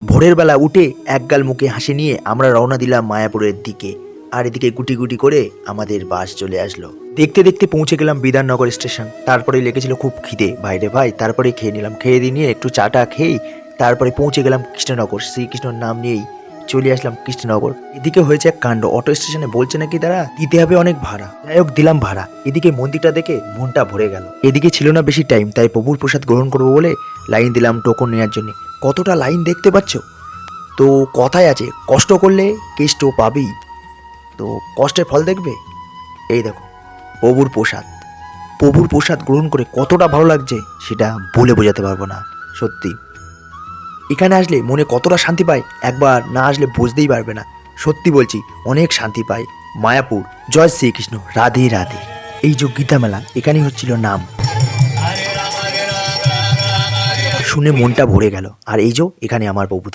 ভোরের বেলা উঠে একগাল মুখে হাসি নিয়ে আমরা রওনা দিলাম মায়াপুরের দিকে। আর এদিকে গুটি গুটি করে আমাদের বাস চলে আসলো। দেখতে দেখতে পৌঁছে গেলাম বিধাননগর স্টেশন। তারপরে লেগেছিল খুব খিদে, ভাইরে ভাই। তারপরে খেয়ে নিলাম, খেয়ে দিয়ে নিয়ে একটু চাটা খেয়েই তারপরে পৌঁছে গেলাম কৃষ্ণনগর। শ্রীকৃষ্ণর নাম নিয়েই চলে আসলাম কৃষ্ণনগর। এদিকে হয়েছে এক কাণ্ড, অটো স্টেশনে বলছে নাকি তারা দিতে হবে অনেক ভাড়া। যাই হোক, দিলাম ভাড়া। এদিকে মন্দিরটা দেখে মনটা ভরে গেল। এদিকে ছিল না বেশি টাইম, তাই প্রভুর প্রসাদ গ্রহণ করবো বলে লাইন দিলাম টোকন নেওয়ার জন্য। কতটা লাইন দেখতে পাচ্ছ। তো কথায় আছে, কষ্ট করলে কেষ্ট পাবেই। তো কষ্টের ফল দেখবে। এই দেখো প্রভুর প্রসাদ। প্রভুর প্রসাদ গ্রহণ করে কতটা ভালো লাগছে সেটা বলে বোঝাতে পারবো না। সত্যি এখানে আসলে মনে কতটা শান্তি পায়, একবার না আসলে বুঝতেই পারবে না। সত্যি বলছি, অনেক শান্তি পায়। মায়াপুর, জয় শ্রীকৃষ্ণ, রাধে রাধে। এই যে গীতা মেলা, এখানেই হচ্ছিল নাম। শুনে মনটা ভরে গেল। আর এই যে এখানে আমার প্রভু।